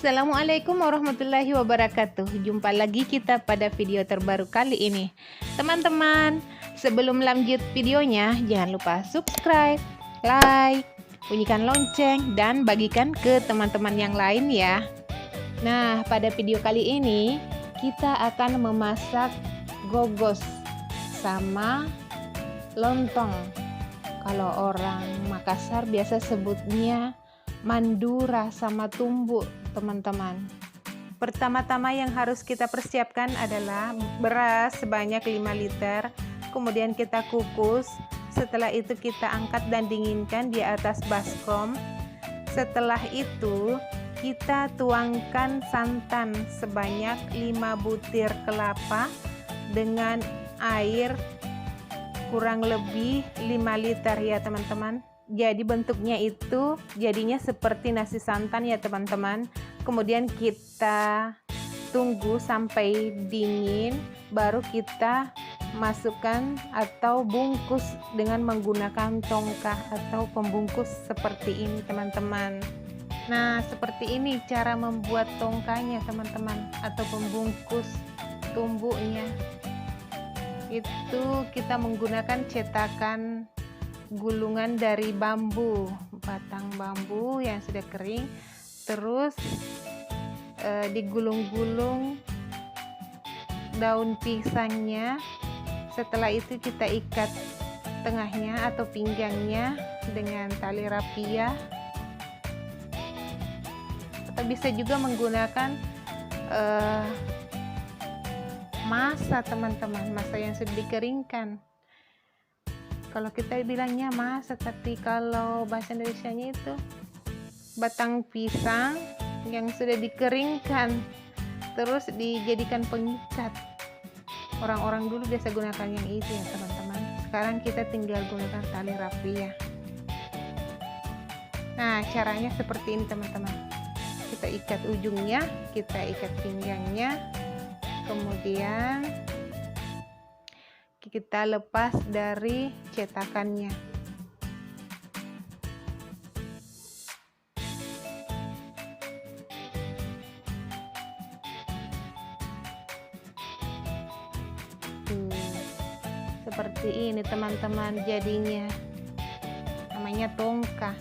Assalamualaikum warahmatullahi wabarakatuh. Jumpa lagi kita pada video terbaru kali ini. Teman-teman, sebelum lanjut videonya, jangan lupa subscribe, like, bunyikan lonceng, dan bagikan ke teman-teman yang lain ya. Nah, pada video kali ini kita akan memasak gogos sama lontong. Kalau orang Makassar biasa sebutnya mandura sama tumbuk, teman-teman. Pertama-tama yang harus kita persiapkan adalah beras sebanyak 5 liter, kemudian kita kukus. Setelah itu kita angkat dan dinginkan di atas baskom. Setelah itu kita tuangkan santan sebanyak 5 butir kelapa dengan air kurang lebih 5 liter ya teman-teman. Jadi bentuknya itu jadinya seperti nasi santan ya teman-teman. Kemudian kita tunggu sampai dingin, baru kita masukkan atau bungkus dengan menggunakan tongkah atau pembungkus seperti ini teman-teman. Nah, seperti ini cara membuat tongkahnya teman-teman, atau pembungkus tumbuknya. Itu kita menggunakan cetakan gulungan dari bambu, batang bambu yang sudah kering, terus digulung-gulung daun pisangnya. Setelah itu kita ikat tengahnya atau pinggangnya dengan tali rapia, atau bisa juga menggunakan masa teman-teman, masa yang sudah dikeringkan. Kalau kita bilangnya masa, tapi kalau bahasa Indonesianya itu batang pisang yang sudah dikeringkan terus dijadikan pengikat. Orang-orang dulu biasa gunakan yang itu ya teman-teman. Sekarang kita tinggal gunakan tali rapia. Nah, caranya seperti ini teman-teman. Kita ikat ujungnya, kita ikat pinggangnya, kemudian kita lepas dari cetakannya. Seperti ini teman-teman jadinya. Namanya tongkah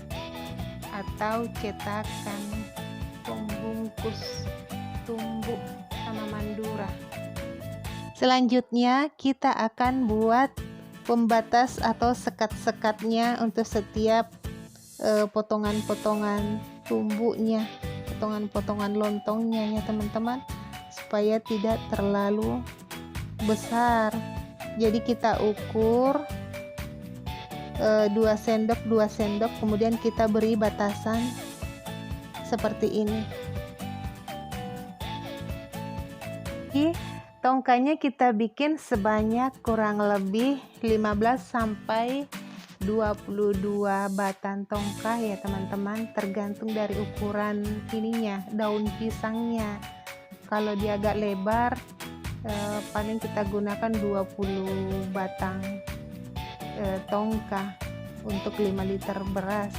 atau cetakan pembungkus tumbuk sama mandura. Selanjutnya kita akan buat pembatas atau sekat-sekatnya untuk setiap potongan-potongan tumbuknya, potongan-potongan lontongnya ya teman-teman, supaya tidak terlalu besar. Jadi kita ukur 2 sendok, kemudian kita beri batasan seperti ini. Tongkanya kita bikin sebanyak kurang lebih 15 sampai 22 batang tongkah ya teman-teman, tergantung dari ukuran ininya, daun pisangnya. Kalau dia agak lebar, paling kita gunakan 20 batang tongkah untuk 5 liter beras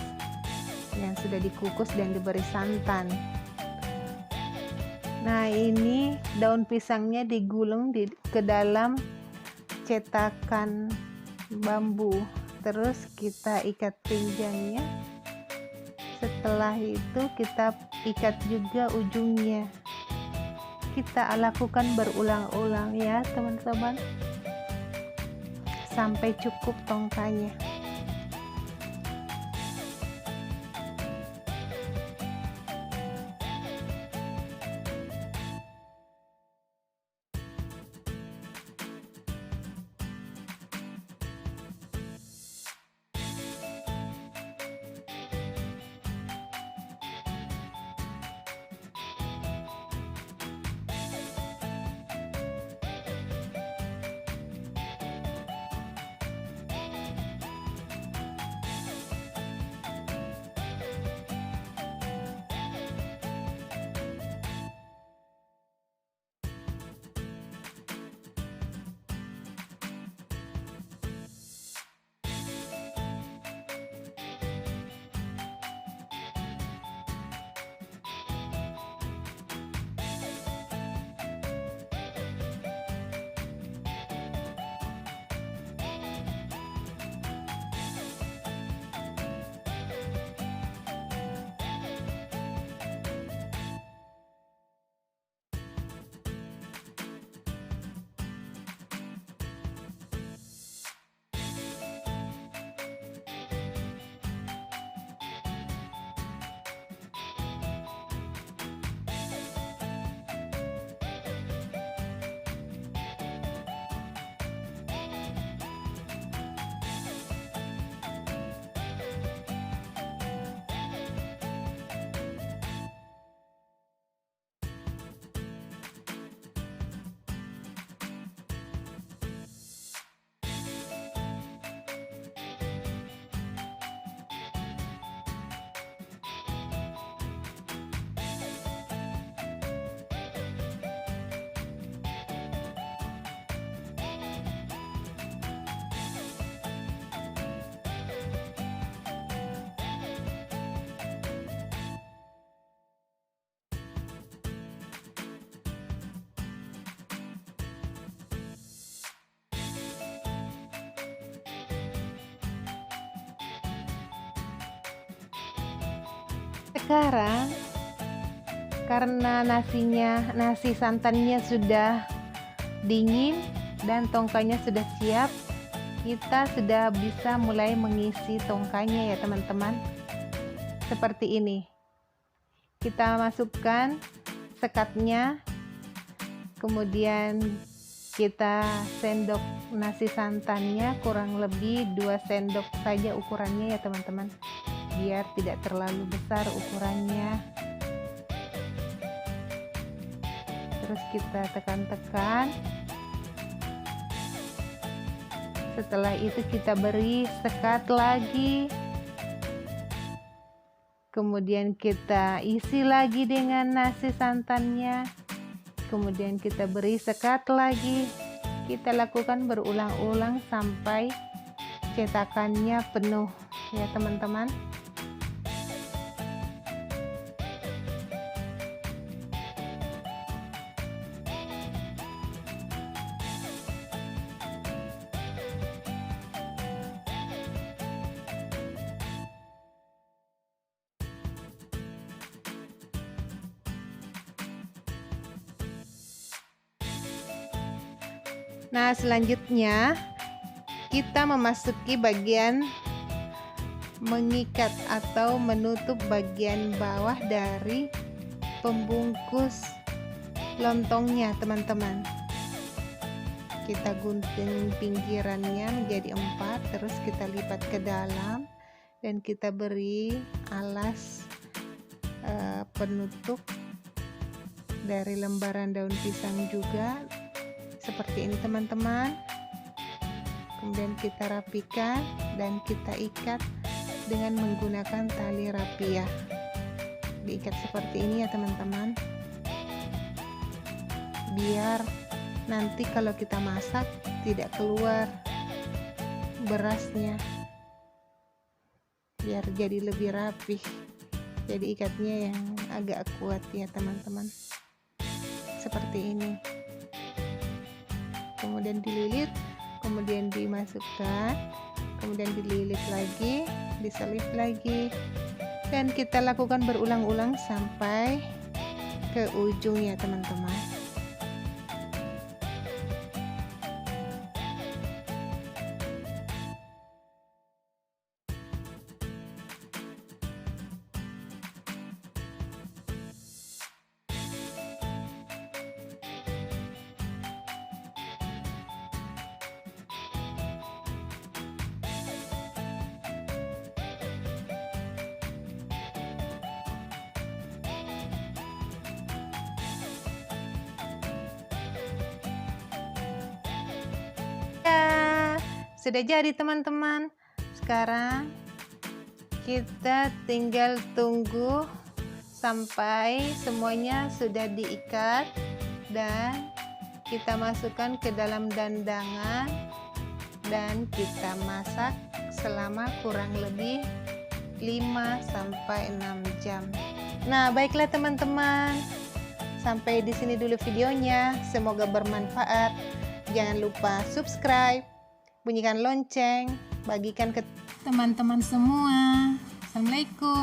yang sudah dikukus dan diberi santan. Nah, ini daun pisangnya digulung ke dalam cetakan bambu, terus kita ikat pinggangnya. Setelah itu kita ikat juga ujungnya. Kita lakukan berulang-ulang ya teman-teman, sampai cukup tongkahnya. Sekarang karena nasi santannya sudah dingin dan tongkanya sudah siap, kita sudah bisa mulai mengisi tongkanya ya teman-teman. Seperti ini. Kita masukkan sekatnya, kemudian kita sendok nasi santannya, kurang lebih 2 sendok saja ukurannya ya teman-teman, biar tidak terlalu besar ukurannya. Terus kita tekan-tekan. Setelah itu kita beri sekat lagi, kemudian kita isi lagi dengan nasi santannya, kemudian kita beri sekat lagi. Kita lakukan berulang-ulang sampai cetakannya penuh ya teman-teman. Nah, selanjutnya kita memasuki bagian mengikat atau menutup bagian bawah dari pembungkus lontongnya teman-teman. Kita gunting pinggirannya menjadi 4, terus kita lipat ke dalam dan kita beri alas penutup dari lembaran daun pisang juga seperti ini teman-teman. Kemudian kita rapikan dan kita ikat dengan menggunakan tali rapiah. Diikat seperti ini ya teman-teman, biar nanti kalau kita masak tidak keluar berasnya, biar jadi lebih rapih. Jadi ikatnya yang agak kuat ya teman-teman, seperti ini. Kemudian dililit, kemudian dimasukkan, kemudian dililit lagi, diselip lagi, dan kita lakukan berulang-ulang sampai ke ujung ya teman-teman. Sudah jadi teman-teman. Sekarang kita tinggal tunggu sampai semuanya sudah diikat dan kita masukkan ke dalam dandangan dan kita masak selama kurang lebih 5-6 jam. Nah, baiklah teman-teman, sampai di sini dulu videonya. Semoga bermanfaat. Jangan lupa subscribe, bunyikan lonceng, bagikan ke teman-teman semua. Assalamualaikum.